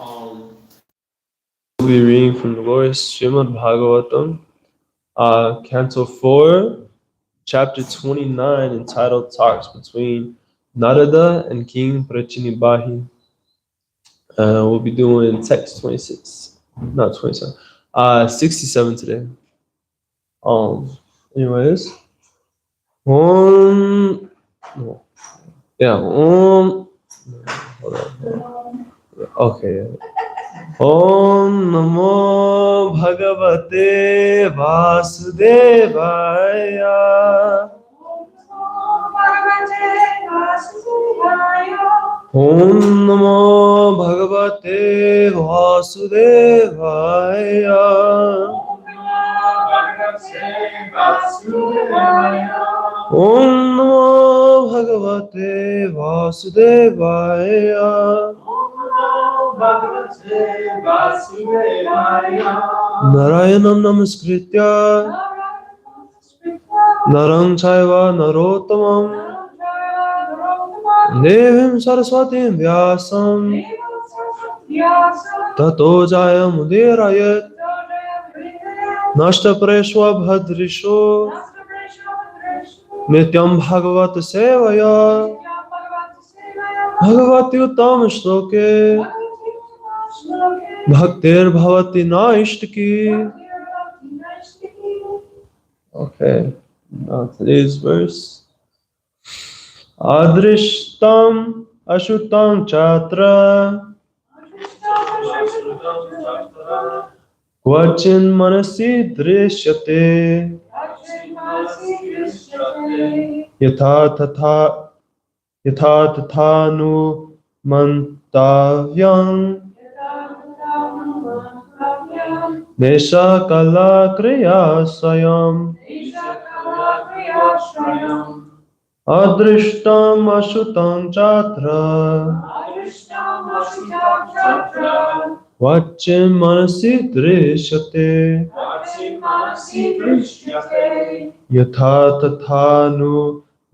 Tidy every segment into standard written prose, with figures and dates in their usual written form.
We'll be reading from the Lord's Srimad Bhagavatam, Canto 4, Chapter 29, entitled Talks Between Narada and King Prachinibahi. We'll be doing text 26, not 27, 67 today. Anyways, hold on. Okay. Om Namo Bhagavate Vasudevaya. Om Namo Bhagavate Vasudevaya. Om Namo Bhagavate Vasudevaya. Narayanam Namaskritya Narang Chaiva Narottamam Devim Saraswatim Vyasam Tato Jayamudirayat Nashta Preshwa Bhadrisho Nityam Bhagavat Sevaya Bhagavati Uttam Shloke Bhaktir Bhavati Naishtaki. Okay, now today's verse. Adrishtam Ashutam Chatra Kvachin Manasi Drishyate Yatha Tathanu Mantavyam Nesha Kala Kriyasayam Adrishtam Ashutam Chatra Vachim Manasi Drishyate Yatha Tathanu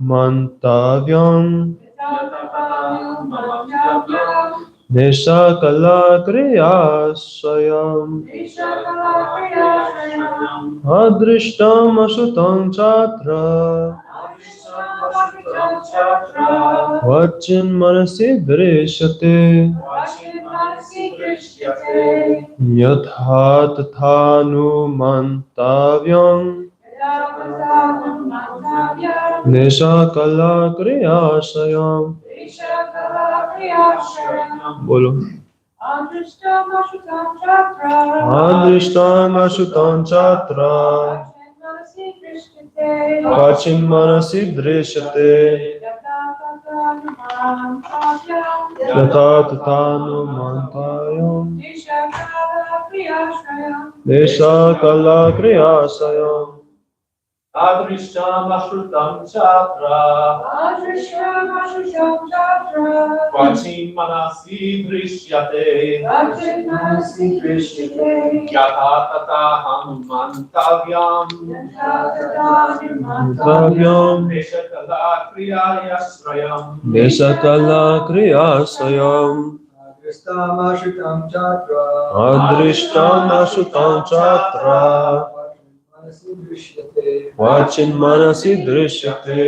Mantavyam Nesha Kala Kriyasayam Adrishtam Ashutam Chatra Vachin Manasi Drishyate Yatha Tathanu Mantavyam Nesha Kala Kriyasayam. Bolo. Adrishtam Ashutam Chatra Vachin Manasi Drishyate Yatha Tathanu Mantavyam Nesha Kala Kriyasayam. Adrishtam Ashrutam Chatra Vachin Manasi Drishyate Yatha Tathanu Mantavyam Nesha Kala Kriyasayam. Adrishtam Ashutam Chatra Vachin Manasi Drishyate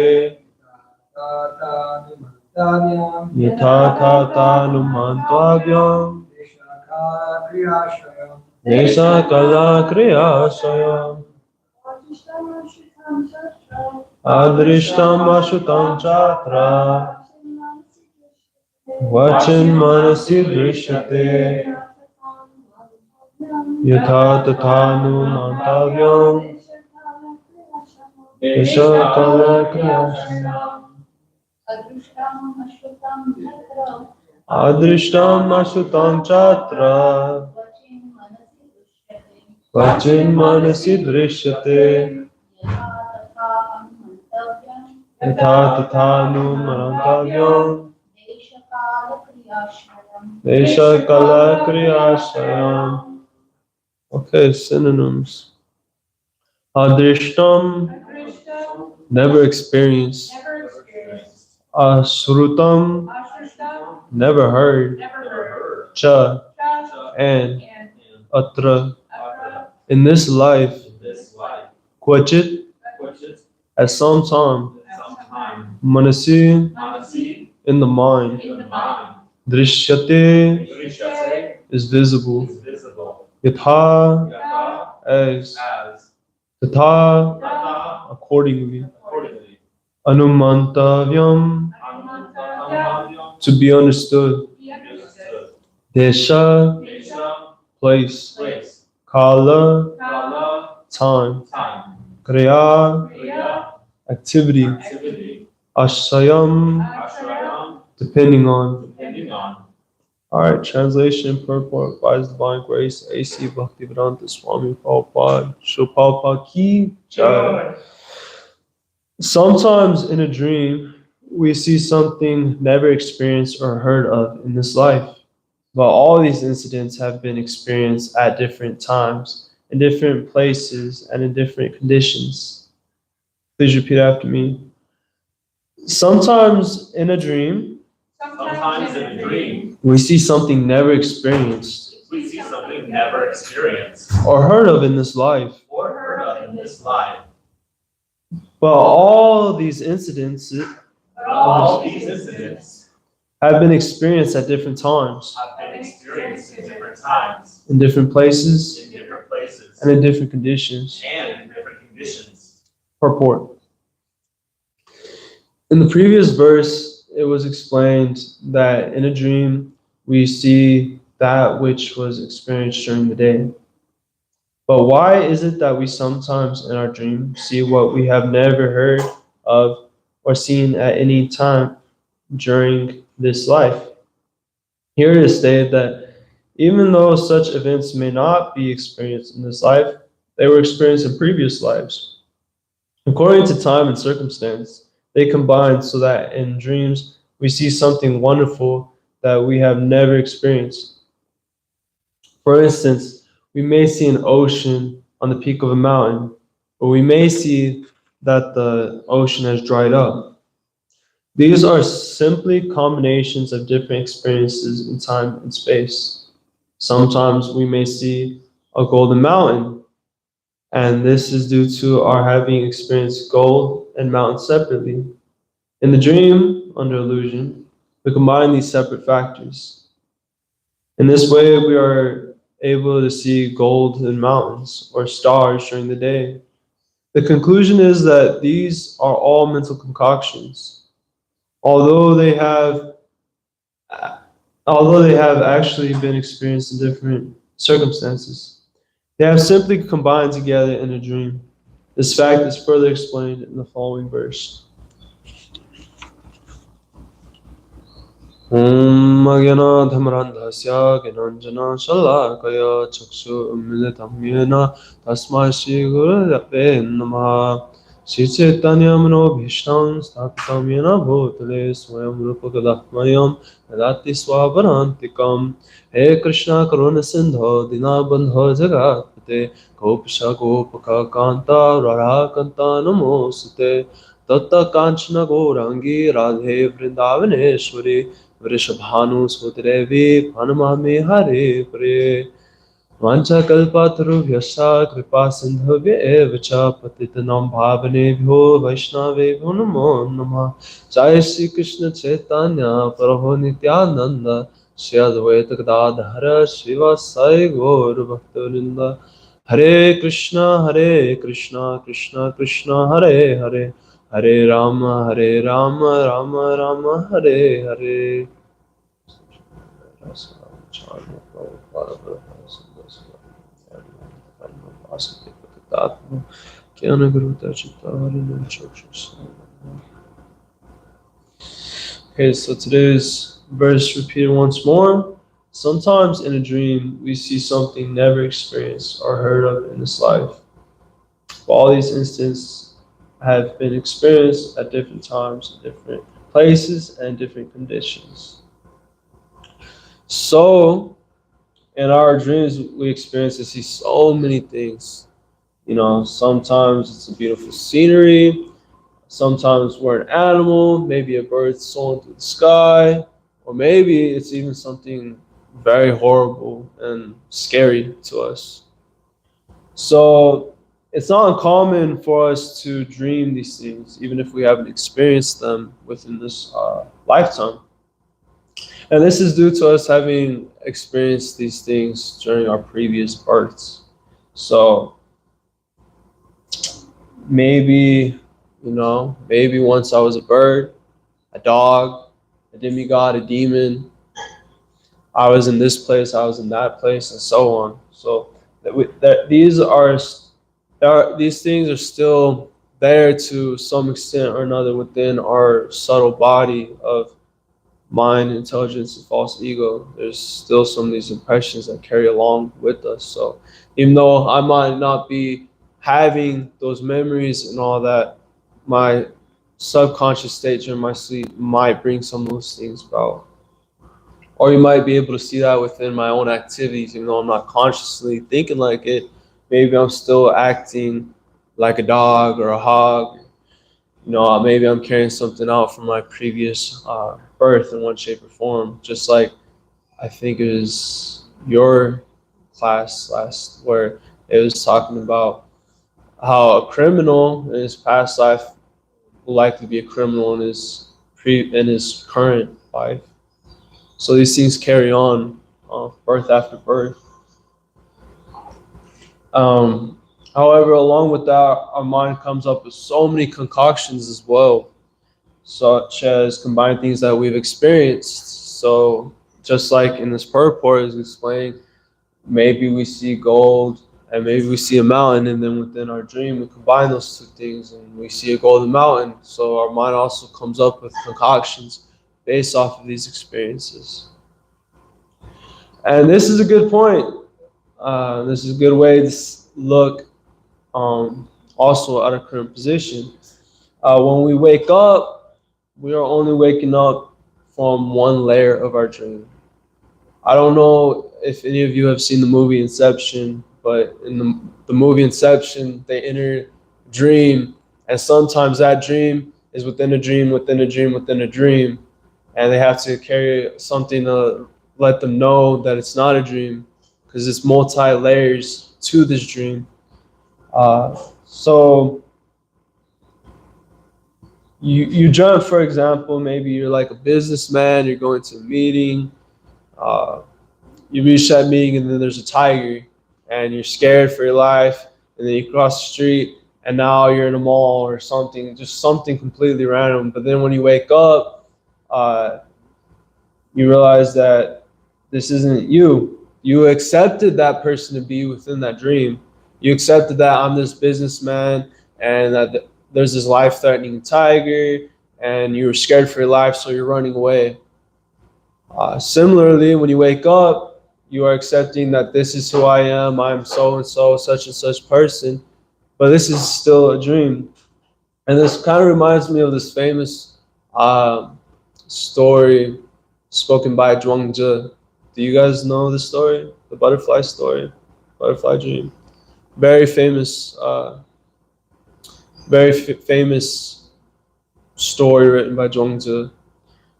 Yatha Tathanu Mantavyam Nesha Kala Kriyasayam. Adrishtam Ashutam Chatra Vachin Manasi Drishyate Yatha Tathanu Mantavyam Nesha Kala Kriyasayam. Adrishtam Ashutam Chatra Vachin Manasi Drishyate Yatha Tathanu Mantavyam Nesha Kala Kriyasayam. Okay, synonyms. Adrishtam, never experienced. Asrutam, never heard. Cha, and atra, in this life, kvachit, at some time, manasi, in the mind, drishyate, is visible, yatha, as, tatha, accordingly, anumantavyam, to be understood, desha, place, kala, time, kriya, activity, ashayam, depending on. Alright, translation, purport by His Divine Grace, A.C. Bhaktivedanta Swami Prabhupada, Shri Prabhupada Ki Jai. Sometimes in a dream, we see something never experienced or heard of in this life. But all these incidents have been experienced at different times, in different places, and in different conditions. Please repeat after me. Sometimes in a dream, we see something never experienced or heard of in this life. But all these incidents have been experienced at different times, in different places, and in different conditions. Purport. In the previous verse, it was explained that in a dream, we see that which was experienced during the day. But why is it that we sometimes in our dream see what we have never heard of or seen at any time during this life? Here it is stated that even though such events may not be experienced in this life, they were experienced in previous lives. According to time and circumstance, they combine so that in dreams we see something wonderful that we have never experienced. For instance, we may see an ocean on the peak of a mountain, or we may see that the ocean has dried up. These are simply combinations of different experiences in time and space. Sometimes we may see a golden mountain, and this is due to our having experienced gold and mountains separately. In the dream, under illusion, we combine these separate factors. In this way, we are able to see gold and mountains or stars during the day. The conclusion is that these are all mental concoctions. Although they have actually been experienced in different circumstances, they have simply combined together in a dream. This fact is further explained in the following verse. Om Agyanadhamrandhasya Gyananjana Shalakaya Chakshu Umilitam Yena Tasmai Shri Gurave Namaha Shri Chaitanya Manobhishtam Sthapitam Yena Bhutale Swayam Rupagadahmayam Yadati Swavarantikam He Krishna Karuna Sindho Dinabandho Jagatpate Gopasha Gopaka Kanta Radha Kanta Namosute Tatta Kanchana Gourangi Radhe Vrindavaneshwari Vrishabhanu Sudrevi Hanumami Hare Pare Vancha Kalpatarubhyasya Kripa Sindhavya Evacha Patitanam Bhavanebhyo Vaishnavebhyo Namo Namah Jai Shri Krishna Chaitanya Prabhu Nityananda Shri Advaita Gadadhara Srivasai Gaur Bhaktavinda Hare Krishna Krishna Krishna Hare Hare Hare Rama Rama Rama Hare Hare. Okay, so today's verse repeated once more. Sometimes in a dream, we see something never experienced or heard of in this life. All these instances have been experienced at different times, in different places, and different conditions. So, in our dreams, we experience to see so many things. You know, sometimes it's a beautiful scenery. Sometimes we're an animal, maybe a bird soaring through the sky, or maybe it's even something very horrible and scary to us. So it's not uncommon for us to dream these things, even if we haven't experienced them within this lifetime. And this is due to us having experienced these things during our previous births. So maybe, maybe once I was a bird, a dog, a demigod, a demon. I was in this place, I was in that place, and so on. So these things are still there to some extent or another within our subtle body of mind, intelligence, and false ego. There's still some of these impressions that carry along with us. So even though I might not be having those memories and all that, my subconscious state during my sleep might bring some of those things about. Or you might be able to see that within my own activities, even though I'm not consciously thinking like it. Maybe I'm still acting like a dog or a hog. Maybe I'm carrying something out from my previous birth in one shape or form. Just like I think it was your class last, where it was talking about how a criminal in his past life will likely be a criminal in his current life. So these things carry on, birth after birth. However, along with that, our mind comes up with so many concoctions as well, such as combine things that we've experienced. So just like in this purport is explaining, maybe we see gold and maybe we see a mountain, and then within our dream we combine those two things and we see a golden mountain. So our mind also comes up with concoctions based off of these experiences. And this is a good point. This is a good way to look also at our current position. When we wake up, we are only waking up from one layer of our dream. I don't know if any of you have seen the movie Inception, but in the movie Inception, they enter a dream, and sometimes that dream is within a dream, within a dream, within a dream, and they have to carry something to let them know that it's not a dream, because it's multi layers to this dream. So you jump, for example, maybe you're like a businessman, you're going to a meeting, you reach that meeting, and then there's a tiger, and you're scared for your life, and then you cross the street, and now you're in a mall or something, just something completely random. But then when you wake up, you realize that this isn't you. You accepted that person to be within that dream. You accepted that I'm this businessman and that there's this life-threatening tiger, and you were scared for your life, so you're running away. Similarly, when you wake up, you are accepting that this is who I am. I'm so-and-so, such and such person, but this is still a dream. And this kind of reminds me of this famous story spoken by Zhuangzi. Do you guys know this story? The butterfly story, butterfly dream. Very famous, famous story written by Zhuangzi.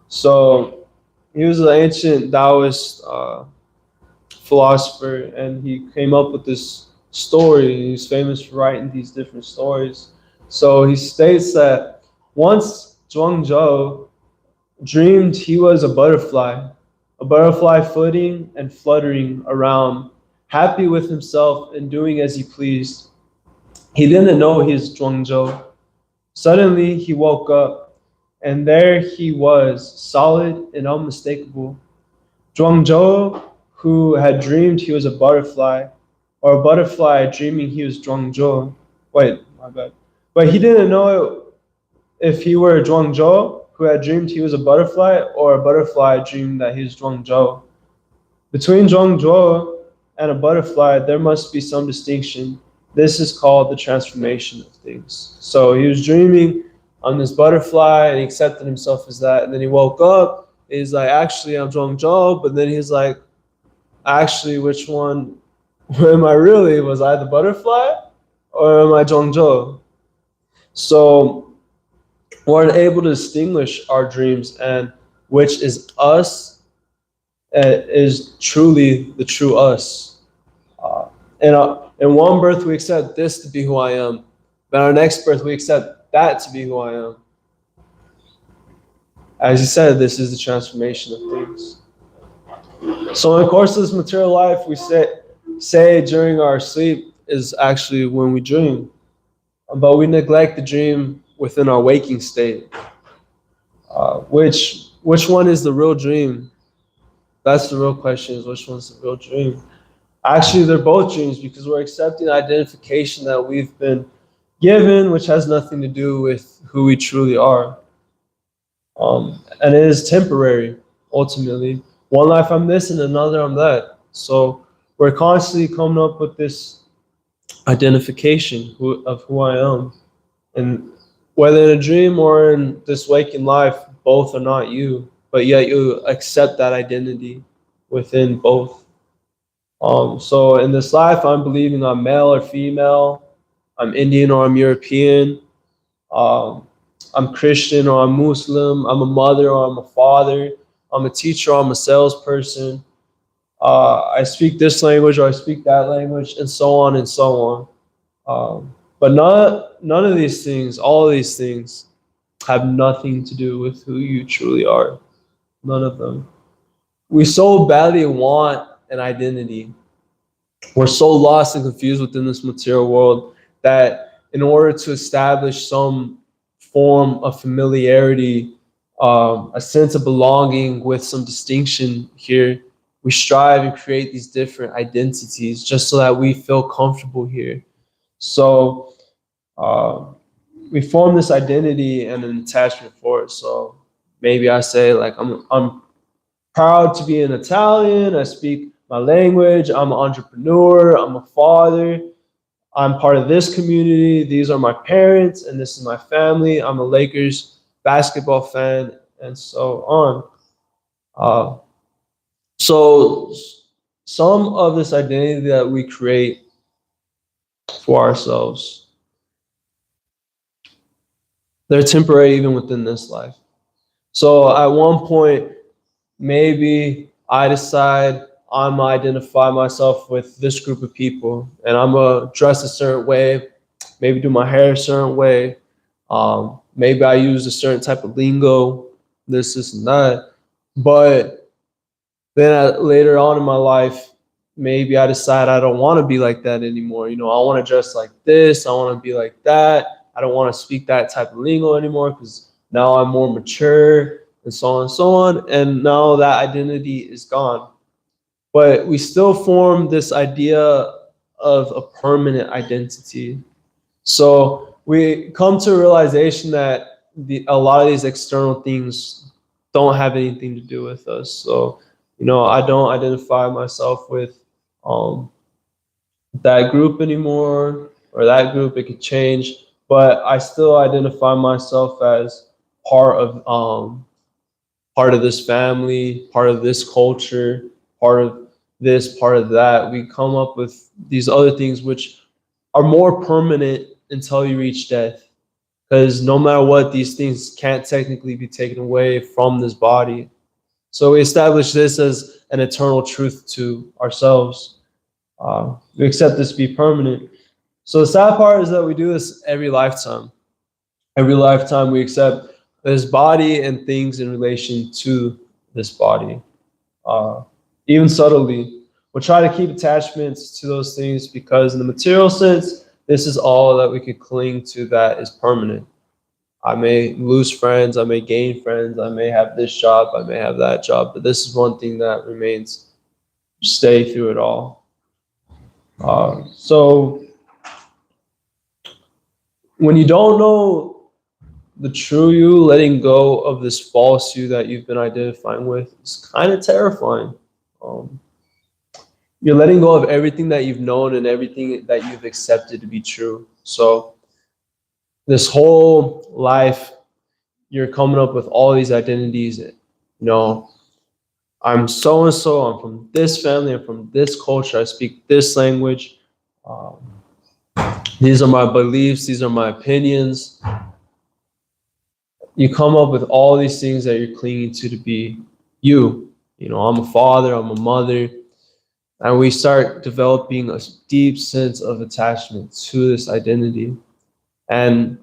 So he was an ancient Taoist philosopher, and he came up with this story. He's famous for writing these different stories. So he states that once Zhuangzi dreamed he was a butterfly footing and fluttering around, happy with himself and doing as he pleased. He didn't know his Zhuangzi. Suddenly he woke up, and there he was, solid and unmistakable. Zhuangzi, who had dreamed he was a butterfly, or a butterfly dreaming he was Zhuangzi. Wait, my bad. But he didn't know if he were Zhuangzi, who had dreamed he was a butterfly, or a butterfly dreamed that he was Zhuangzi. Between Zhuangzi and a butterfly, there must be some distinction. This is called the transformation of things. So he was dreaming on this butterfly, and he accepted himself as that. And then he woke up, and he's like, actually, I'm Zhuangzi. But then he's like, actually, which one am I really? Was I the butterfly, or am I Zhuangzi? So we're able to distinguish our dreams and which is us is truly the true us. In one birth, we accept this to be who I am. Then our next birth, we accept that to be who I am. As you said, this is the transformation of things. So in the course of this material life, we say during our sleep is actually when we dream. But we neglect the dream within our waking state. Which one is the real dream? That's the real question, is which one's the real dream? Actually, they're both dreams because we're accepting the identification that we've been given, which has nothing to do with who we truly are. And it is temporary, ultimately. One life I'm this and another I'm that. So we're constantly coming up with this identification of who I am. And whether in a dream or in this waking life, both are not you, but yet you accept that identity within both. So in this life, I'm believing I'm male or female, I'm Indian or I'm European, I'm Christian or I'm Muslim, I'm a mother or I'm a father, I'm a teacher or I'm a salesperson, I speak this language or I speak that language, and so on and so on. But none of these things, all of these things, have nothing to do with who you truly are. None of them. We so badly want an identity. We're so lost and confused within this material world that in order to establish some form of familiarity, a sense of belonging with some distinction here, we strive and create these different identities just so that we feel comfortable here. So we form this identity and an attachment for it. So maybe I say like I'm proud to be an Italian. I speak my language. I'm an entrepreneur. I'm a father. I'm part of this community. These are my parents, and this is my family. I'm a Lakers basketball fan, and so on. So some of this identity that we create for ourselves, they're temporary even within this life. So at one point, maybe I decide I'm gonna identify myself with this group of people, and I'm gonna dress a certain way, maybe do my hair a certain way. Maybe I use a certain type of lingo, this and that. But then later on in my life, maybe I decide I don't want to be like that anymore. I want to dress like this. I want to be like that. I don't want to speak that type of lingo anymore because now I'm more mature and so on and so on. And now that identity is gone. But we still form this idea of a permanent identity. So we come to a realization that a lot of these external things don't have anything to do with us. So, I don't identify myself with that group anymore, or that group. It could change, but I still identify myself as part of this family, part of this culture, part of this, part of that. We come up with these other things which are more permanent until you reach death. Because no matter what, these things can't technically be taken away from this body. So we establish this as an eternal truth to ourselves. We accept this to be permanent. So the sad part is that we do this every lifetime. Every lifetime we accept this body and things in relation to this body. Even subtly, we'll try to keep attachments to those things because in the material sense, this is all that we could cling to that is permanent. I may lose friends, I may gain friends, I may have this job, I may have that job, but this is one thing that remains, stay through it all. So when you don't know the true you, letting go of this false you that you've been identifying with is kind of terrifying. You're letting go of everything that you've known and everything that you've accepted to be true. So this whole life, you're coming up with all these identities. I'm so and so. I'm from this family. I'm from this culture. I speak this language. These are my beliefs. These are my opinions. You come up with all these things that you're clinging to be you. I'm a father, I'm a mother. And we start developing a deep sense of attachment to this identity. And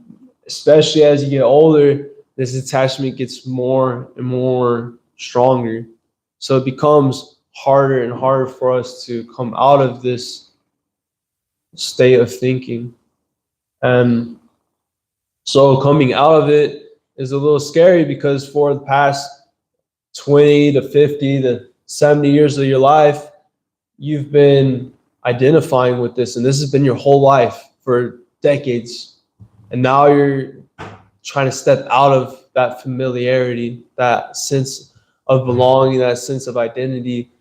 especially as you get older, this attachment gets more and more stronger. So it becomes harder and harder for us to come out of this state of thinking. And so coming out of it is a little scary because for the past 20 to 50 to 70 years of your life, you've been identifying with this, and this has been your whole life for decades. And now you're trying to step out of that familiarity, that sense of belonging, that sense of identity.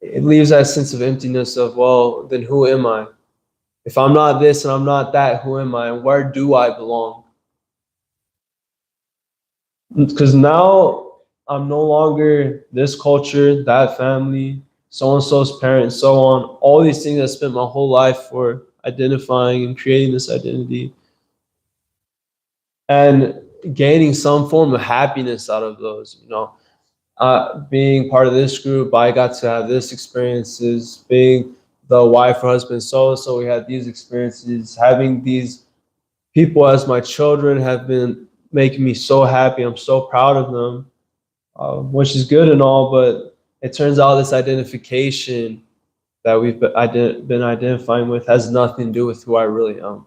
It leaves that sense of emptiness of, well, then who am I? If I'm not this and I'm not that, who am I? And where do I belong? Because now I'm no longer this culture, that family, so and so's parents, so on. All these things I spent my whole life for identifying and creating this identity and gaining some form of happiness out of those. Being part of this group, I got to have this experiences. Being the wife or husband, so we had these experiences. Having these people as my children have been making me so happy. I'm so proud of them, which is good and all, but it turns out this identification that we've been identifying with has nothing to do with who I really am.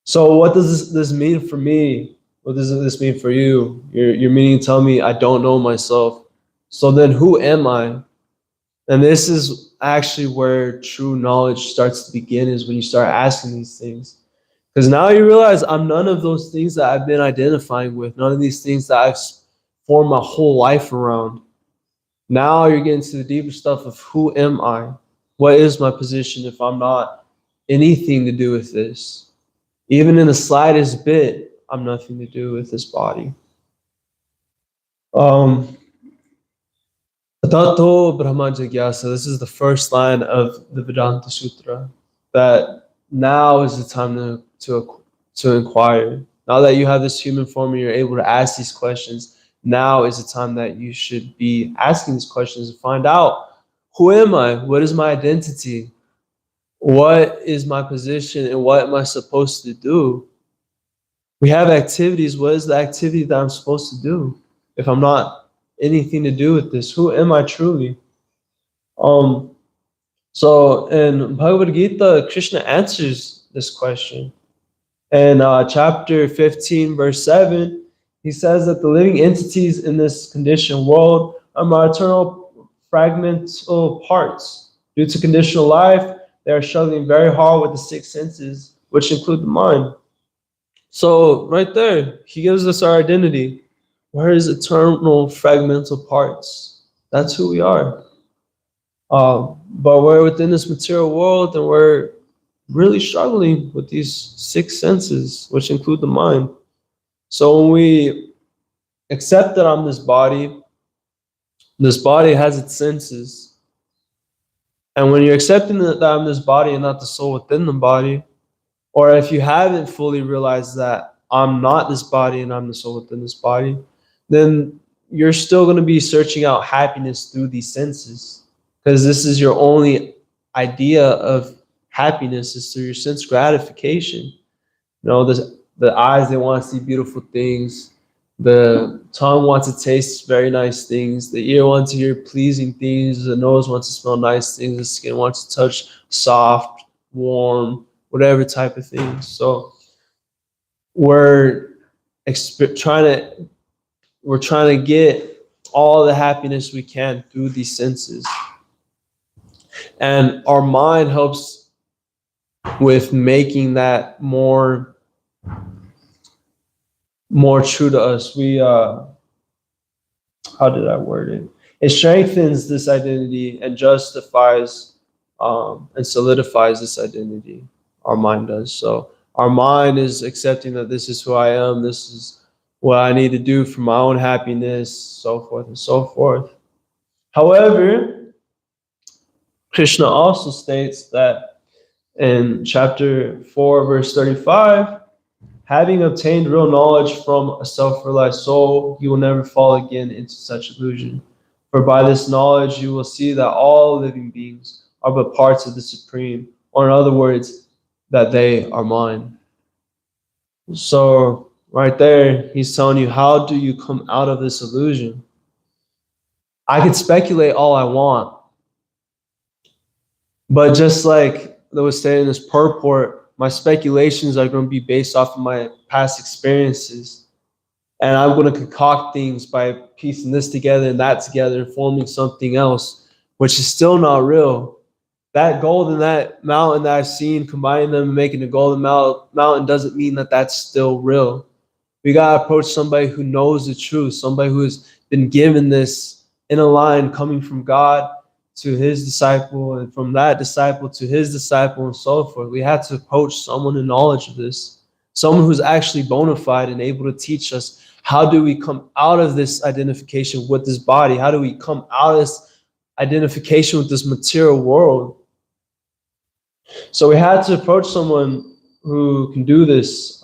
So what does this mean for me? What does this mean for you? You're meaning to tell me I don't know myself. So then who am I? And this is actually where true knowledge starts to begin, is when you start asking these things. Because now you realize I'm none of those things that I've been identifying with, none of these things that I've formed my whole life around. Now you're getting to the deeper stuff of who am I? What is my position if I'm not anything to do with this? Even in the slightest bit, I'm nothing to do with this body. Tato Brahma Jigyasa. This is the first line of the Vedanta Sutra. That now is the time to inquire. Now that you have this human form and you're able to ask these questions, now is the time that you should be asking these questions and find out, who am I? What is my identity? What is my position and what am I supposed to do? We have activities. What is the activity that I'm supposed to do if I'm not anything to do with this? Who am I truly? So in Bhagavad Gita, Krishna answers this question. In chapter 15, verse 7, he says that the living entities in this conditioned world are my eternal fragmental parts. Due to conditional life, they are struggling very hard with the six senses, which include the mind. So right there, he gives us our identity. Where is eternal fragmental parts? That's who we are. But we're within this material world and we're really struggling with these six senses, which include the mind. So when we accept that I'm this body has its senses. And when you're accepting that I'm this body and not the soul within the body, or if you haven't fully realized that I'm not this body and I'm the soul within this body, then you're still going to be searching out happiness through these senses, because this is your only idea of happiness is through your sense gratification. The eyes, they want to see beautiful things. The tongue wants to taste very nice things. The ear wants to hear pleasing things. The nose wants to smell nice things. The skin wants to touch soft, warm, whatever type of things. So we're trying to get all the happiness we can through these senses. And our mind helps with making that more true to us. We how did I word it? It strengthens this identity and justifies and solidifies this identity. Our mind does. So our mind is accepting that this is who I am, this is what I need to do for my own happiness, so forth and so forth. However, Krishna also states that in chapter 4, verse 35, Having obtained real knowledge from a self-realized soul, you will never fall again into such illusion. For by this knowledge, you will see that all living beings are but parts of the Supreme, or in other words, that they are mine. So, right there, he's telling you, how do you come out of this illusion? I could speculate all I want, but just like that was stated in this purport, my speculations are going to be based off of my past experiences. And I'm going to concoct things by piecing this together and that together and forming something else, which is still not real. That gold and that mountain that I've seen, combining them and making a golden mountain doesn't mean that that's still real. We got to approach somebody who knows the truth, somebody who has been given this in a line coming from God to his disciple, and from that disciple to his disciple, and so forth. We have to approach someone in knowledge of this, someone who's actually bona fide and able to teach us, how do we come out of this identification with this body? How do we come out of this identification with this material world? So we had to approach someone who can do this.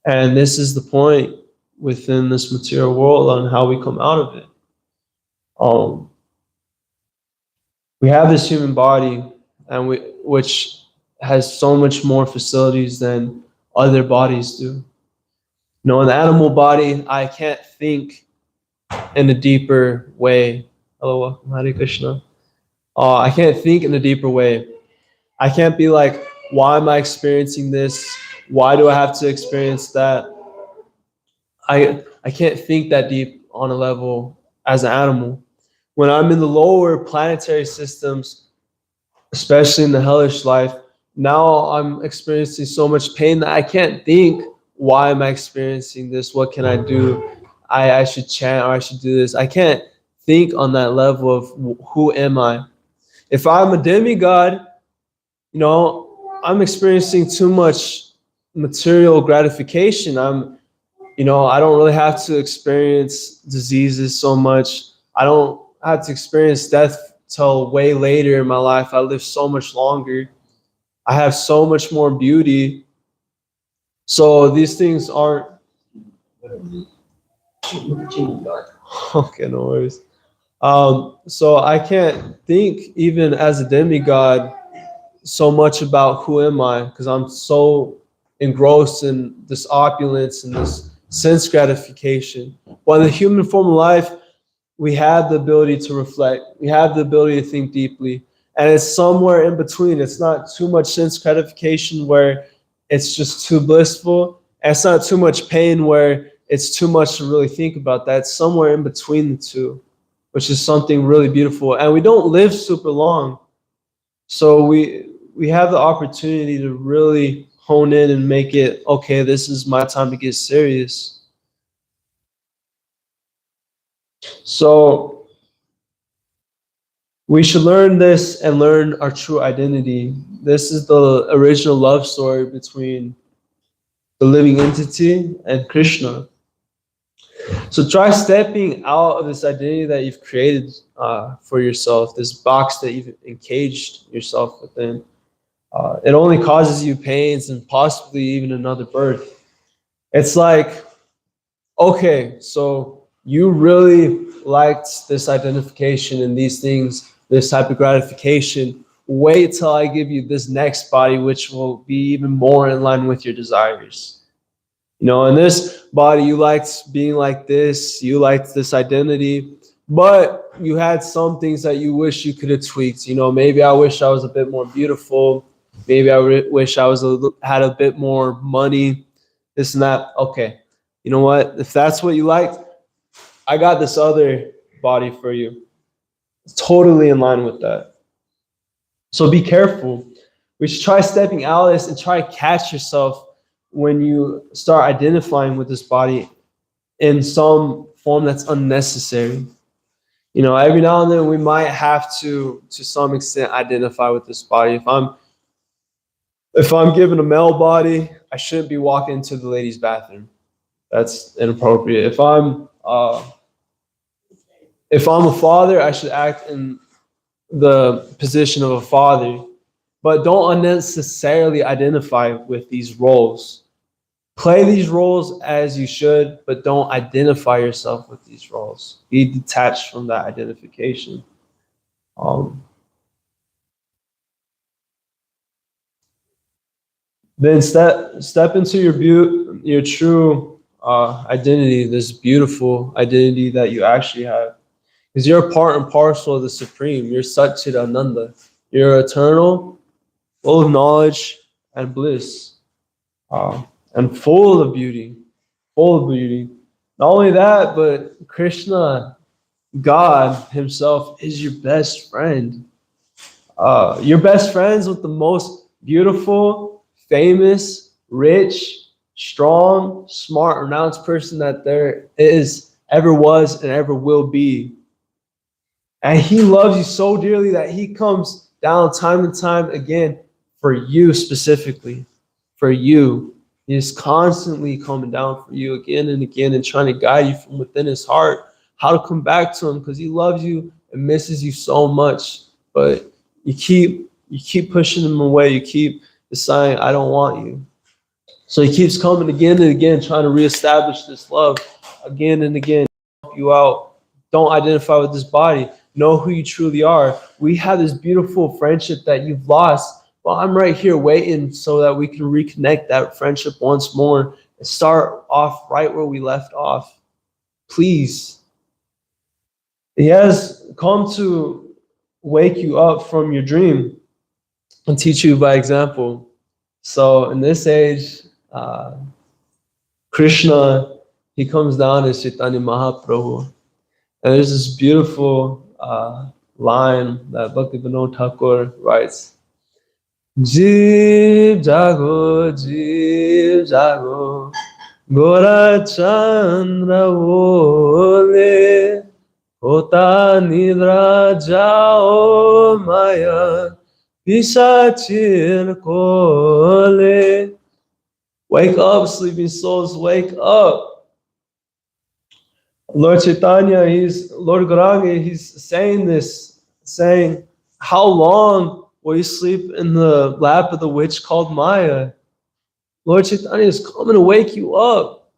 And this is the point within this material world on how we come out of it. We have this human body, and which has so much more facilities than other bodies do. You know, an animal body, I can't think in a deeper way. Hello, welcome, Hare Krishna. I can't think in a deeper way. I can't be like, why am I experiencing this? Why do I have to experience that? I can't think that deep on a level as an animal. When I'm in the lower planetary systems, especially in the hellish life, now I'm experiencing so much pain that I can't think, why am I experiencing this? What can I do? I should chant, or I should do this. I can't think on that level of who am I? If I'm a demigod, you know, I'm experiencing too much material gratification. I don't really have to experience diseases so much. I don't have to experience death till way later in my life. I live so much longer. I have so much more beauty. So these things aren't okay, no worries. So I can't think even as a demigod so much about who am I, because I'm so engrossed in this opulence and this sense gratification. But in the human form of life, we have the ability to reflect. We have the ability to think deeply. And it's somewhere in between. It's not too much sense gratification where it's just too blissful. And it's not too much pain where it's too much to really think about that. It's somewhere in between the two, which is something really beautiful. And we don't live super long. So we have the opportunity to really hone in and make it, okay, this is my time to get serious. So we should learn this and learn our true identity. This is the original love story between the living entity and Krishna. So try stepping out of this identity that you've created for yourself, this box that you've encaged yourself within. It only causes you pains and possibly even another birth. It's like, okay, so you really liked this identification and these things, this type of gratification. Wait till I give you this next body, which will be even more in line with your desires. You know, in this body, you liked being like this, you liked this identity, but you had some things that you wish you could have tweaked. You know, maybe I wish I was a bit more beautiful. Maybe I wish I had a bit more money, this and that. Okay, you know what? If that's what you liked, I got this other body for you. It's totally in line with that. So be careful. We should try stepping out of this and try to catch yourself when you start identifying with this body in some form that's unnecessary. You know, every now and then we might have to some extent, identify with this body. If I'm given a male body, I shouldn't be walking into the ladies' bathroom. That's inappropriate. If I'm a father, I should act in the position of a father. but don't unnecessarily identify with these roles. Play these roles as you should, but don't identify yourself with these roles. Be detached from that identification. Then step into your true identity, this beautiful identity that you actually have. Because you're a part and parcel of the Supreme. You're Satchit Ananda. You're eternal, full of knowledge and bliss, and full of beauty. Full of beauty. Not only that, but Krishna, God Himself, is your best friend. Your best friends with the most beautiful, famous, rich, strong, smart, renounced person that there is, ever was, and ever will be. And He loves you so dearly that He comes down time and time again for you specifically. For you. He is constantly coming down for you again and again and trying to guide you from within His heart how to come back to Him, because He loves you and misses you so much. But you keep pushing Him away. You keep deciding, I don't want you. So He keeps coming again and again, trying to reestablish this love again and again, help you out. Don't identify with this body. Know who you truly are. We have this beautiful friendship that you've lost. Well, I'm right here waiting so that we can reconnect that friendship once more and start off right where we left off. Please. He has come to wake you up from your dream and teach you by example. So in this age, Krishna, he comes down as Chaitanya Mahaprabhu. And there's this beautiful line that Bhaktivinoda Thakur writes. Jeev jago, Gora Chandra Ole, Hota Nidra Jao Maya, Pisachir Kole. Wake up, sleeping souls, wake up. Lord Chaitanya, Lord Gauranga, he's saying this, saying, how long will you sleep in the lap of the witch called Maya? Lord Chaitanya is coming to wake you up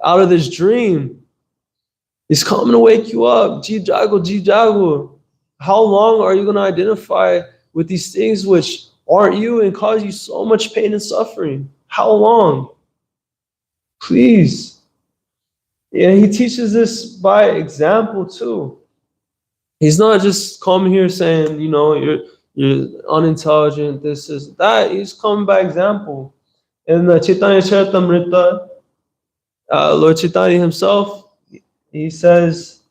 out of this dream. He's coming to wake you up. Jeev jago. How long are you going to identify with these things which aren't you and cause you so much pain and suffering? How long? Please. Yeah, he teaches this by example too. He's not just coming here saying, you're unintelligent, this is that. He's coming by example. In the Chaitanya Charitamrita, Lord Chaitanya himself, he says,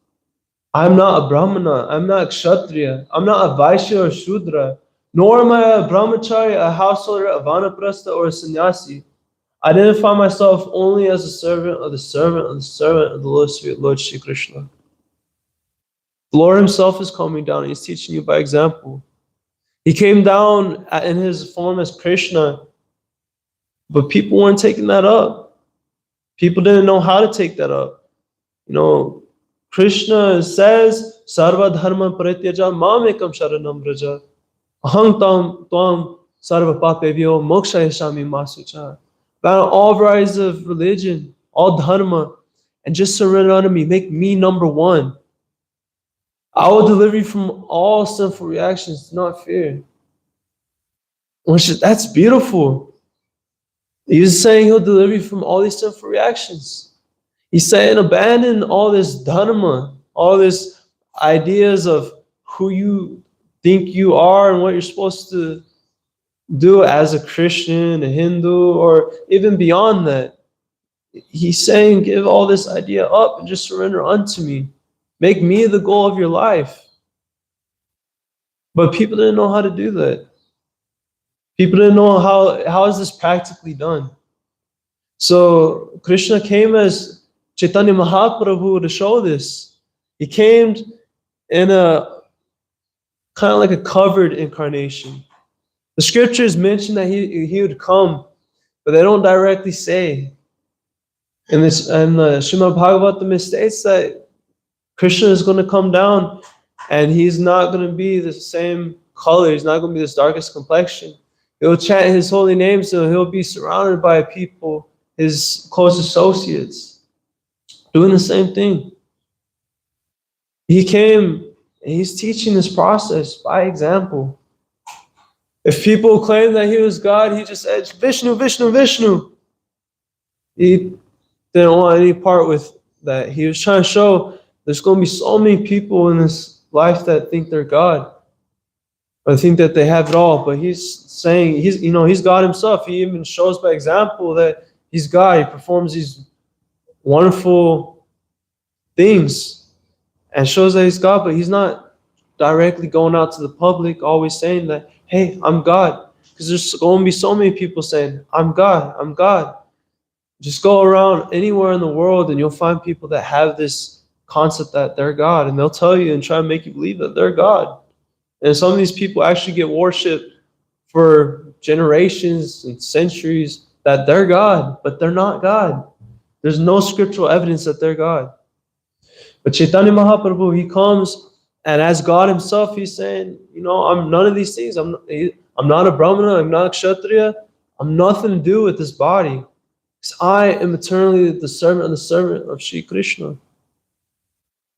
I'm not a Brahmana, I'm not a Kshatriya, I'm not a Vaishya or Shudra, nor am I a Brahmachari, a householder, a Vanaprastha, or a sannyasi. I identify myself only as a servant of the servant of the servant of the Lord Shri Krishna. The Lord himself is coming down and he's teaching you by example. He came down in his form as Krishna, but people weren't taking that up. People didn't know how to take that up. Krishna says, Sarva dharma parityaja mamekam sharanam vraja. Aham tvam sarva papevyo moksha yashami masucha. About all varieties of religion, all dharma, and just surrender unto me. Make me number one. I will deliver you from all sinful reactions. Do not fear. That's beautiful. He's saying he'll deliver you from all these sinful reactions. He's saying abandon all this dharma, all these ideas of who you think you are and what you're supposed to do as a Christian, a Hindu, or even beyond that. He's saying, give all this idea up and just surrender unto me. Make me the goal of your life. But people didn't know how to do that. People didn't know how is this practically done. So Krishna came as Chaitanya Mahaprabhu to show this. He came in a kind of like a covered incarnation. The scriptures mention that he would come, but they don't directly say. And the Srimad Bhagavatam states that Krishna is going to come down and he's not going to be the same color. He's not going to be this darkest complexion. He'll chant his holy name, so he'll be surrounded by people, his close associates, doing the same thing. He came and he's teaching this process by example. If people claim that he was God, he just said, Vishnu, Vishnu, Vishnu. He didn't want any part with that. He was trying to show there's going to be so many people in this life that think they're God, or think that they have it all. But he's saying he's God himself. He even shows by example that he's God. He performs these wonderful things and shows that he's God, but he's not directly going out to the public always saying that, hey, I'm God. Because there's going to be so many people saying, I'm God, I'm God. Just go around anywhere in the world and you'll find people that have this concept that they're God, and they'll tell you and try to make you believe that they're God. And some of these people actually get worshipped for generations and centuries that they're God, but they're not God. There's no scriptural evidence that they're God. But Chaitanya Mahaprabhu, he comes, and as God himself, he's saying, I'm none of these things. I'm not a Brahmana, I'm not a Kshatriya. I'm nothing to do with this body. Because I am eternally the servant of Sri Krishna.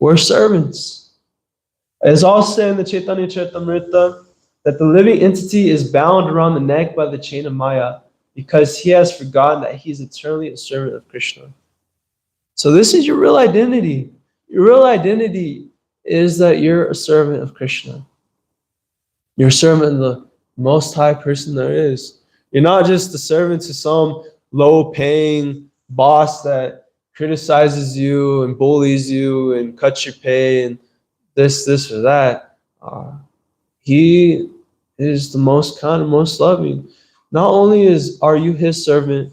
We're servants. It's also said in the Chaitanya Charitamrita that the living entity is bound around the neck by the chain of Maya because he has forgotten that he is eternally a servant of Krishna. So this is your real identity. Your real identity is that you're a servant of Krishna. You're a servant of the most high person there is. You're not just a servant to some low-paying boss that criticizes you and bullies you and cuts your pay and this or that. He is the most kind and most loving. Not only are you his servant,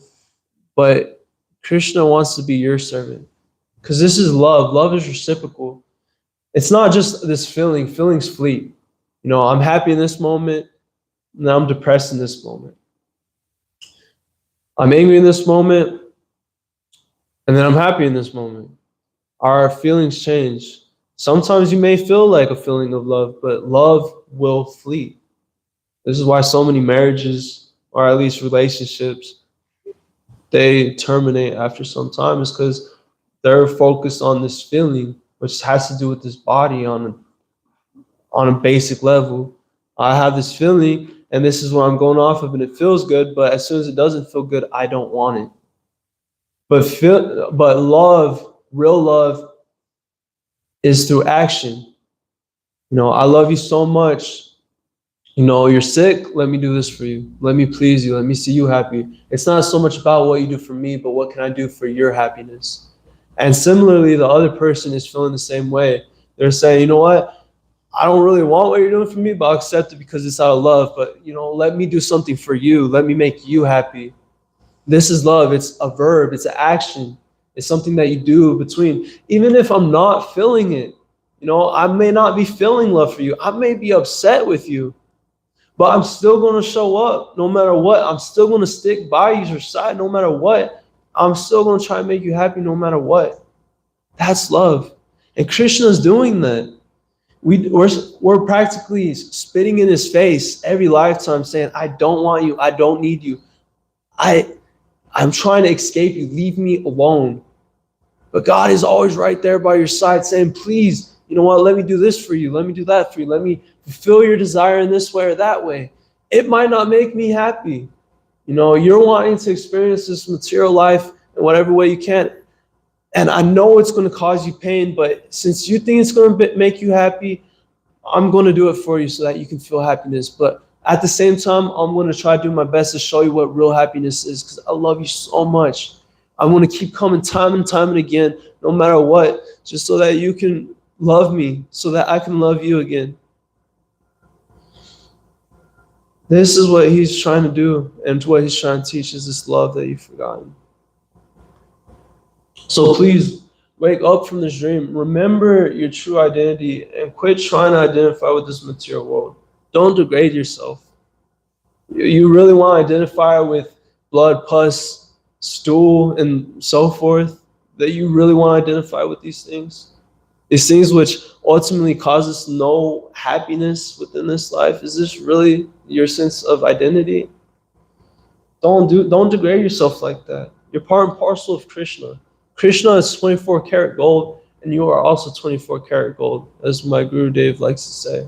but Krishna wants to be your servant. Because this is love. Love is reciprocal. It's not just this feeling. Feelings fleet. I'm happy in this moment, and then I'm depressed in this moment. I'm angry in this moment, and then I'm happy in this moment. Our feelings change. Sometimes you may feel like a feeling of love, but love will flee. This is why so many marriages, or at least relationships, they terminate after some time, is because they're focused on this feeling, which has to do with this body on a basic level. I have this feeling, and this is what I'm going off of, and it feels good, but as soon as it doesn't feel good, I don't want it. But love, real love, is through action. I love you so much. You're sick, let me do this for you. Let me please you. Let me see you happy. It's not so much about what you do for me, but what can I do for your happiness? And similarly, the other person is feeling the same way. They're saying, you know what? I don't really want what you're doing for me, but I'll accept it because it's out of love. But, let me do something for you. Let me make you happy. This is love. It's a verb. It's an action. It's something that you do between. Even if I'm not feeling it, I may not be feeling love for you. I may be upset with you, but I'm still going to show up no matter what. I'm still going to stick by your side no matter what. I'm still going to try and make you happy no matter what. That's love. And Krishna's doing that. We're practically spitting in his face every lifetime saying, I don't want you. I don't need you. I'm trying to escape you. Leave me alone. But God is always right there by your side saying, please, you know what? Let me do this for you. Let me do that for you. Let me fulfill your desire in this way or that way. It might not make me happy. You're wanting to experience this material life in whatever way you can. And I know it's going to cause you pain, but since you think it's going to make you happy, I'm going to do it for you so that you can feel happiness. But at the same time, I'm going to try to do my best to show you what real happiness is because I love you so much. I want to keep coming time and time and again, no matter what, just so that you can love me, so that I can love you again. This is what he's trying to do, and what he's trying to teach is this love that you've forgotten. So please wake up from this dream. Remember your true identity and quit trying to identify with this material world. Don't degrade yourself. You really want to identify with blood, pus, stool, and so forth, that you really want to identify with these things? These things which ultimately cause us no happiness within this life. Is this really your sense of identity? Don't degrade yourself like that. You're part and parcel of Krishna. Krishna is 24 karat gold, and you are also 24 karat gold, as my Guru Dev likes to say.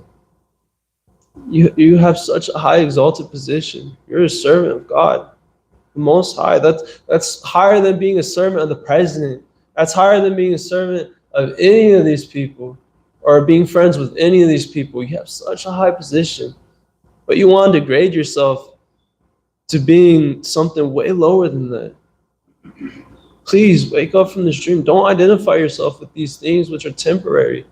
You have such a high exalted position. You're a servant of God, the Most High. That's higher than being a servant of the president. That's higher than being a servant of any of these people, or being friends with any of these people. You have such a high position, but you want to degrade yourself to being something way lower than that. Please wake up from this dream. Don't identify yourself with these things which are temporary,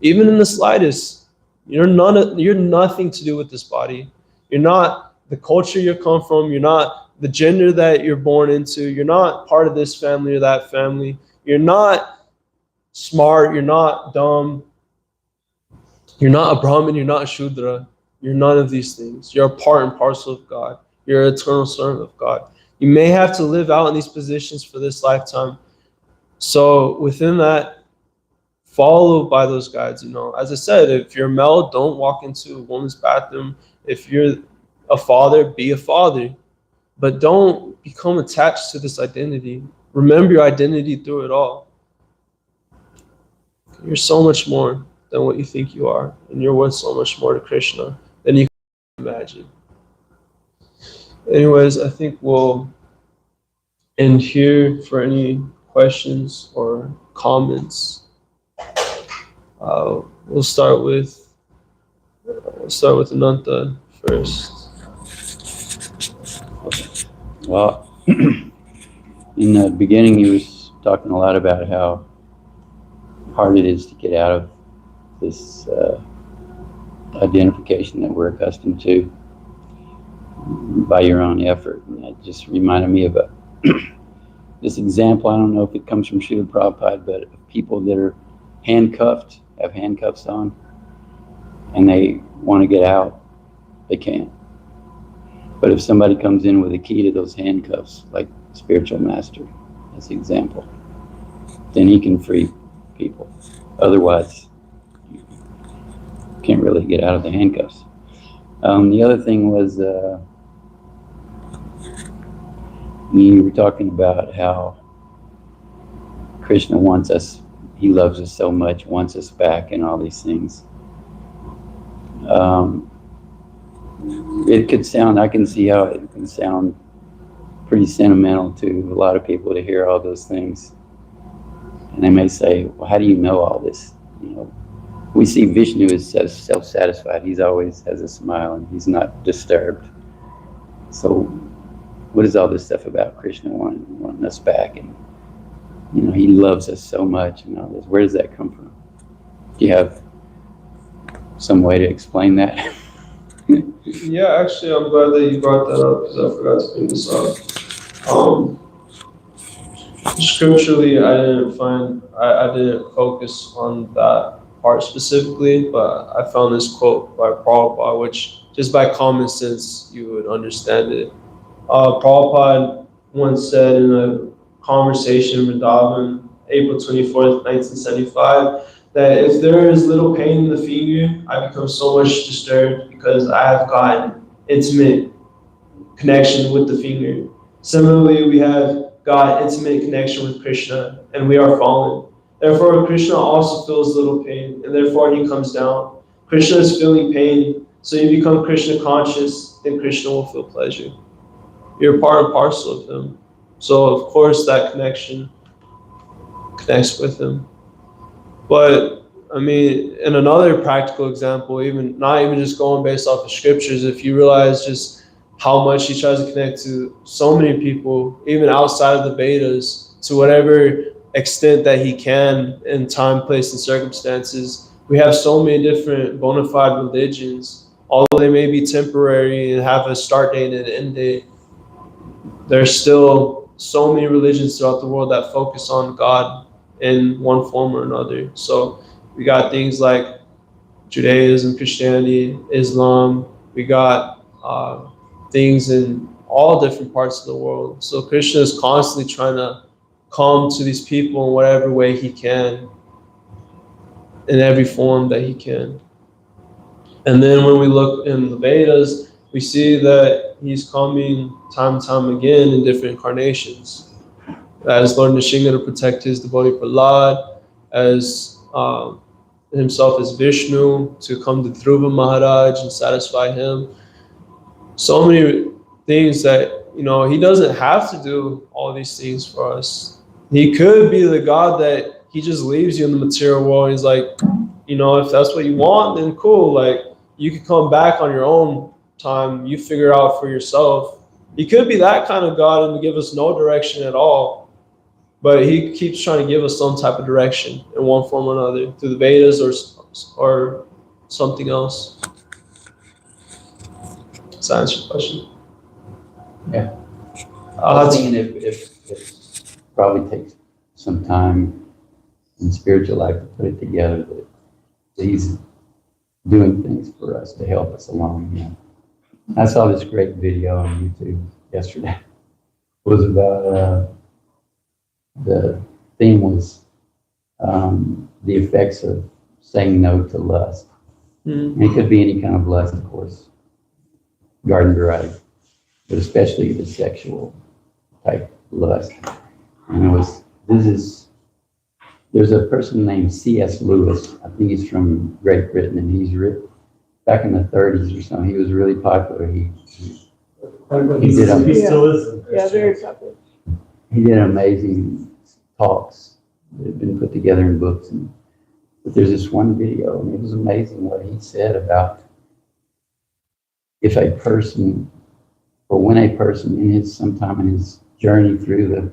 even in the slightest. You're nothing to do with this body. You're not the culture you come from. You're not the gender that you're born into. You're not part of this family or that family. You're not smart. You're not dumb. You're not a Brahmin. You're not a Shudra. You're none of these things. You're a part and parcel of God. You're an eternal servant of God. You may have to live out in these positions for this lifetime. So within that, follow by those guides. As I said, if you're a male, don't walk into a woman's bathroom. If you're a father, be a father. But don't become attached to this identity. Remember your identity through it all. You're so much more than what you think you are, and you're worth so much more to Krishna than you can imagine. Anyways, I think we'll end here for any questions or comments. We'll start with Ananta first. Well, in the beginning, he was talking a lot about how hard it is to get out of this identification that we're accustomed to by your own effort. And that just reminded me of this example. I don't know if it comes from Srila Prabhupada, but people that are handcuffed, have handcuffs on, and they want to get out, they can't. But if somebody comes in with a key to those handcuffs, like spiritual master, as the example, then he can free people. Otherwise, you can't really get out of the handcuffs. The other thing was, you were talking about how Krishna wants us, he loves us so much, wants us back, and all these things. It could sound, I can see how it can sound pretty sentimental to a lot of people to hear all those things. And they may say, well, how do you know all this? We see Vishnu as self-satisfied. He's always has a smile and he's not disturbed. So what is all this stuff about Krishna wanting us back? And, he loves us so much and all this. Where does that come from? Do you have some way to explain that? Yeah, actually, I'm glad that you brought that up because I forgot to bring this up. Scripturally, I didn't focus on that part specifically, but I found this quote by Prabhupada, which just by common sense, you would understand it. Prabhupada once said in a conversation in Vrindavan, April 24th, 1975, that if there is little pain in the finger, I become so much disturbed because I have gotten intimate connection with the finger. Similarly, we have got intimate connection with Krishna, and we are fallen. Therefore, Krishna also feels little pain, and therefore he comes down. Krishna is feeling pain, so you become Krishna conscious, then Krishna will feel pleasure. You're part and parcel of him. So, of course, that connection connects with him. But, in another practical example, not even just going based off of scriptures, if you realize just how much he tries to connect to so many people, even outside of the Vedas, to whatever extent that he can in time, place, and circumstances. We have so many different bona fide religions, although they may be temporary and have a start date and an end date. There's still so many religions throughout the world that focus on God in one form or another. So we got things like Judaism, Christianity, Islam. We got things in all different parts of the world. So Krishna is constantly trying to come to these people in whatever way he can. in every form that he can. And then when we look in the Vedas, we see that he's coming time and time again in different incarnations. As Lord Nrsimha to protect his devotee Prahlad, as himself as Vishnu to come to Dhruva Maharaj and satisfy him. So many things that, he doesn't have to do all these things for us. He could be the God that he just leaves you in the material world. He's like, if that's what you want, then cool. Like, you could come back on your own time. You figure out for yourself. He could be that kind of God and give us no direction at all. But he keeps trying to give us some type of direction in one form or another through the Vedas or something else. Does that answer your question? Yeah. I was thinking if it probably takes some time in spiritual life to put it together, that he's doing things for us to help us along. I saw this great video on YouTube yesterday. It was about the theme was the effects of saying no to lust. And it could be any kind of lust, of course, garden variety, but especially the sexual type lust. And there's a person named C.S. Lewis. I think he's from Great Britain, and he's written back in the 30s or something. He was really popular. He still is. Very popular. He did amazing talks that have been put together in books. But there's this one video, and it was amazing what he said about if a person, or when a person sometime in his journey through the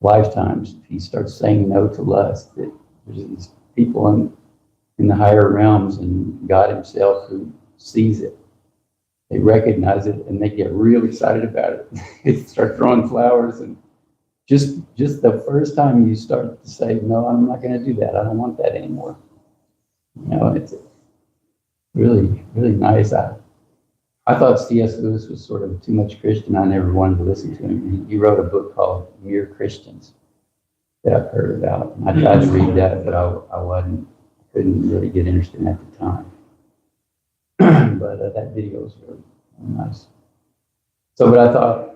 lifetimes, he starts saying no to lust, that there's these people in the higher realms and God himself who sees it. They recognize it and they get real excited about it. They start throwing flowers, and just the first time you start to say, no, I'm not going to do that. I don't want that anymore. It's really, really nice. I thought C.S. Lewis was sort of too much Christian. I never wanted to listen to him. He wrote a book called Mere Christians that I've heard about. And I tried to read that, but I couldn't really get interested in it at the time. But that video was really nice. So, but I thought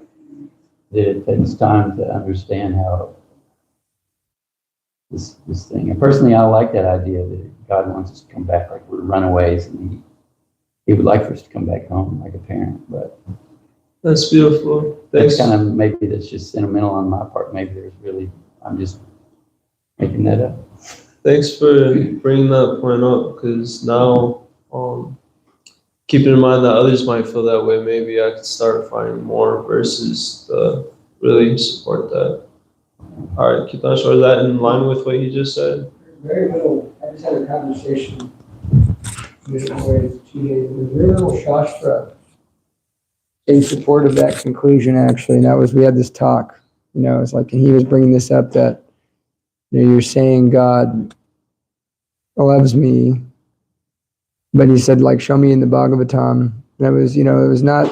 that it takes time to understand how this thing. And personally, I like that idea that God wants us to come back like we're runaways, and He would like for us to come back home like a parent. But that's beautiful. Thanks. That's kind of, maybe that's just sentimental on my part. Maybe I'm just making that up. Thanks for bringing that point up, because now, keeping in mind that others might feel that way, maybe I could start finding more verses to really support that. All right, Kitash, was that in line with what you just said? Very little. I just had a conversation with very little Shastra in support of that conclusion, actually. And that was, we had this talk, it's like, and he was bringing this up that, you're saying God loves me, but he said, like, show me in the Bhagavatam. And it was, there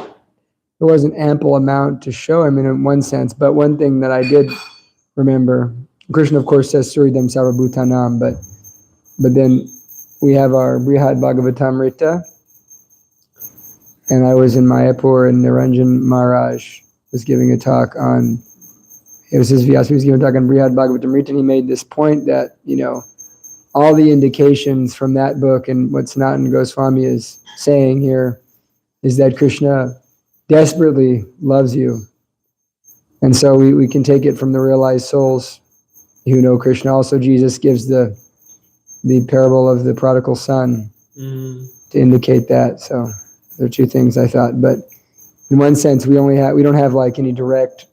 wasn't ample amount to show him in one sense, but one thing that I did remember, Krishna, of course, says Suridam Sarvabhutanam, but then we have our Brihad Bhagavatamrita, and I was in Mayapur, and Niranjan Maharaj was giving a talk on, it was his Vyasa, he was giving a talk on Brihad Bhagavatamrita, and he made this point that, all the indications from that book and what Sanatana Goswami is saying here is that Krishna desperately loves you. And so we can take it from the realized souls who know Krishna. Also, Jesus gives the parable of the prodigal son to indicate that. So there are two things I thought. But in one sense, we don't have like any direct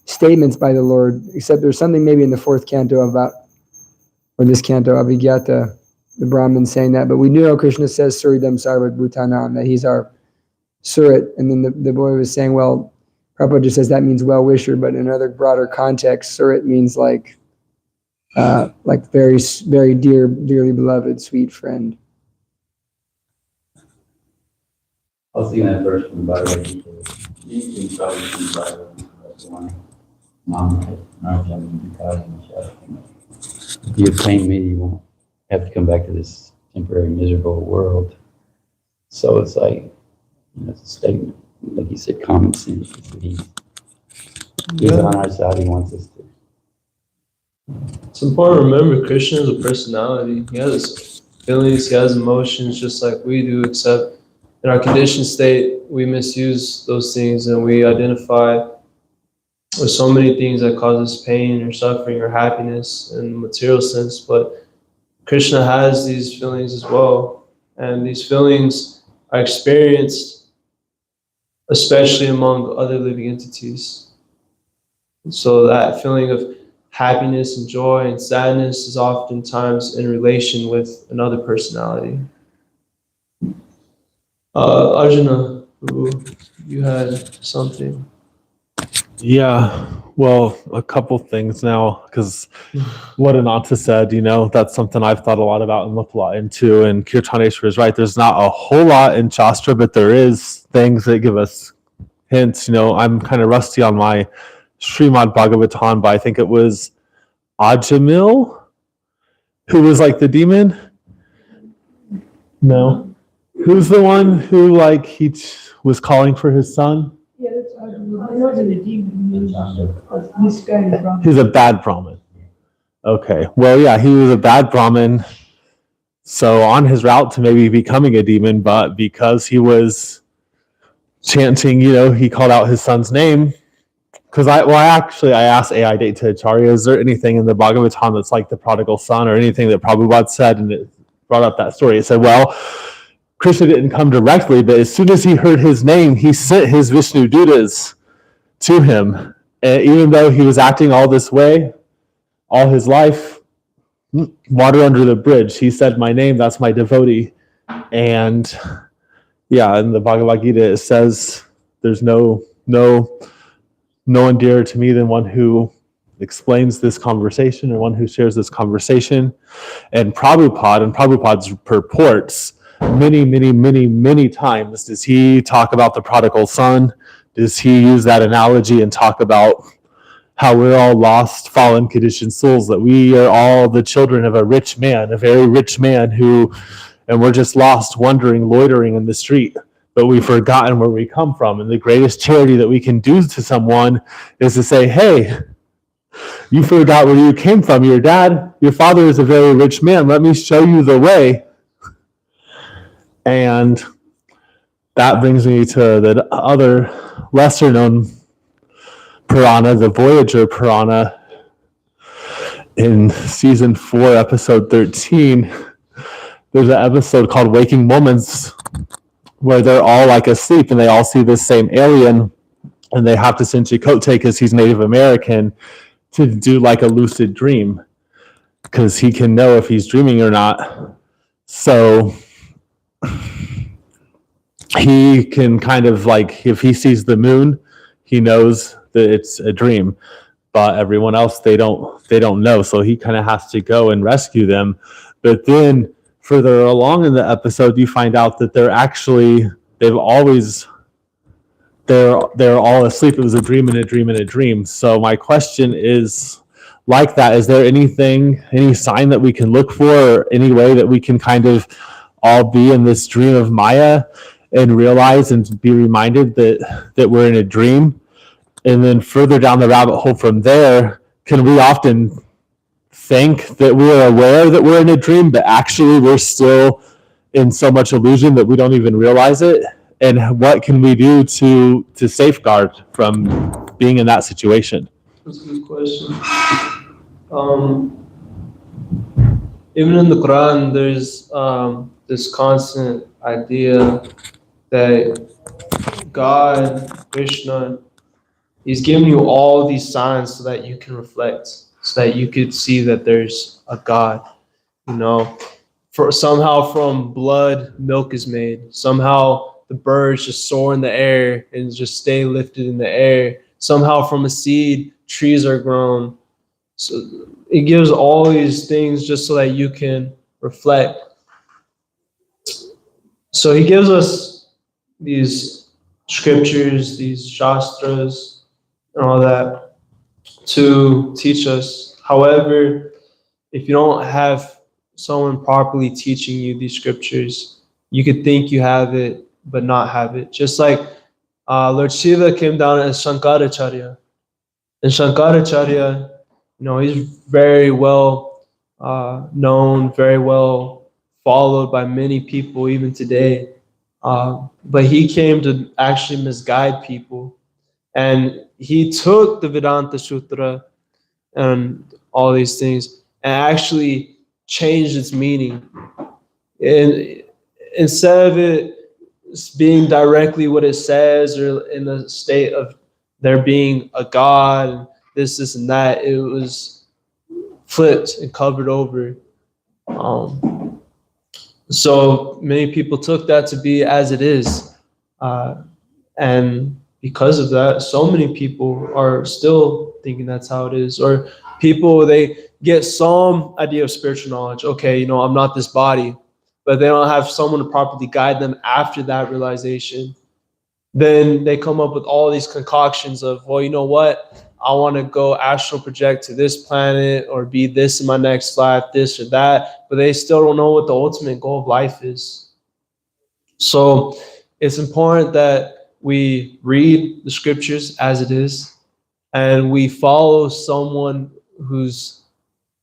statements by the Lord, except there's something maybe in the fourth canto about, or this canto, Abhigyata, the Brahmin saying that. But we do know Krishna says Suridam Sarvat Bhutanam, that he's our Surit. And then the boy was saying, well, Prabhupada just says that means well-wisher, but in another broader context, Surit means like very, very dearly beloved, sweet friend. I was thinking that verse from the Bhagavad Gita. You can probably see the Bhagavad Gita, that's the one. If you obtain me, you won't have to come back to this temporary miserable world. So it's like, it's a statement, like you said, common sense. He's on our side. He wants us to. It's important to remember Krishna is a personality. He has feelings, he has emotions just like we do, except in our conditioned state, we misuse those things and we identify with so many things that cause us pain or suffering or happiness in a material sense. But Krishna has these feelings as well. And these feelings are experienced especially among other living entities. So that feeling of happiness and joy and sadness is oftentimes in relation with another personality. Arjuna, you had something. Yeah, well, a couple things now, because what Ananta said, that's something I've thought a lot about and looked a lot into. And Kirtaneshwar is right. There's not a whole lot in Shastra, but there is things that give us hints. I'm kind of rusty on my Srimad Bhagavatam, but I think it was Ajamil who was like the demon. No, who's the one who he was calling for his son? Yeah, that's I wasn't a demon. This guy is wrong. He's a bad Brahmin. Okay, well, yeah, he was a bad Brahmin. So on his route to maybe becoming a demon, but because he was chanting, he called out his son's name. Because I asked AI Data Acharya, is there anything in the Bhagavatam that's like the prodigal son or anything that Prabhupada said? And it brought up that story. It said, well, Krishna didn't come directly, but as soon as he heard his name, he sent his Vishnu Dutas to him. And even though he was acting all this way, all his life, water under the bridge, he said, my name, that's my devotee. And yeah, in the Bhagavad Gita, it says, there's no one dearer to me than one who explains this conversation and one who shares this conversation. And Prabhupada's purports, many times does he talk about the prodigal son? Does he use that analogy and talk about how we're all lost, fallen, conditioned souls, that we are all the children of a rich man, a very rich man and we're just lost, wandering, loitering in the street, but we've forgotten where we come from. And the greatest charity that we can do to someone is to say, hey, you forgot where you came from. Your father is a very rich man. Let me show you the way. And that brings me to the other lesser known Purana, the Voyager Purana. In season 4, episode 13, there's an episode called Waking Moments where they're all asleep and they all see this same alien and they have to send Chakotay, because he's Native American, to do a lucid dream because he can know if he's dreaming or not. So he can kind of if he sees the moon, he knows that it's a dream, but everyone else, they don't know. So he kind of has to go and rescue them. But then further along in the episode, you find out that they're all asleep. It was a dream and a dream and a dream. So my question is, like that, is there any sign that we can look for, or any way that we can kind of all be in this dream of Maya and realize and be reminded that we're in a dream? And then further down the rabbit hole from there, can we often think that we're aware that we're in a dream, but actually we're still in so much illusion that we don't even realize it? And what can we do to safeguard from being in that situation? That's a good question. Even in the Quran, there's this constant idea that God, Krishna, He's giving you all these signs so that you can reflect, so that you could see that there's a God. For somehow from blood, milk is made. Somehow the birds just soar in the air and just stay lifted in the air. Somehow from a seed, trees are grown. So it gives all these things just so that you can reflect. So he gives us these scriptures, these shastras, and all that to teach us. However, if you don't have someone properly teaching you these scriptures, you could think you have it, but not have it. Just like Lord Shiva came down as Shankaracharya. And Shankaracharya, he's very well known, very well followed by many people even today. But he came to actually misguide people. And he took the Vedanta Sutra and all these things and actually changed its meaning. And instead of it being directly what it says or in the state of there being a God, this and that, it was flipped and covered over. So many people took that to be as it is. And because of that, so many people are still thinking that's how it is. Or people, they get some idea of spiritual knowledge. Okay, I'm not this body, but they don't have someone to properly guide them after that realization. Then they come up with all these concoctions of, well, you know what? I want to go astral project to this planet or be this in my next life, this or that, but they still don't know what the ultimate goal of life is. So it's important that we read the scriptures as it is and we follow someone who's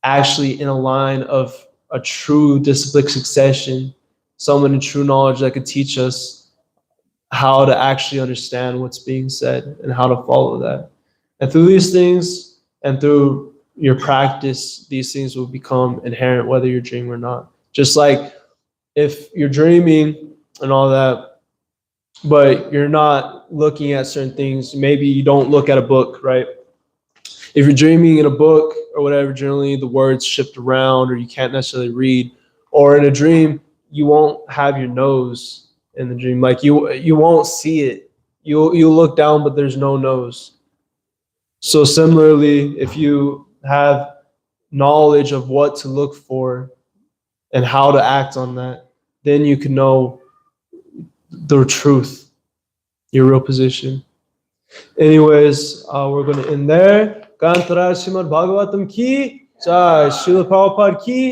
actually in a line of a true disciplic succession, someone in true knowledge that could teach us how to actually understand what's being said and how to follow that. And through these things and through your practice, these things will become inherent whether you're dreaming or not. Just like if you're dreaming and all that, but you're not looking at certain things, maybe you don't look at a book, right? If you're dreaming in a book or whatever, generally the words shift around or you can't necessarily read. Or in a dream, you won't have your nose in the dream. Like you won't see it. You'll look down, but there's no nose. So similarly, if you have knowledge of what to look for and how to act on that, then you can know the truth, your real position. Anyways, we're going to end there. Kantara Srimad Bhagavatam ki, Jai Srila Prabhupada ki.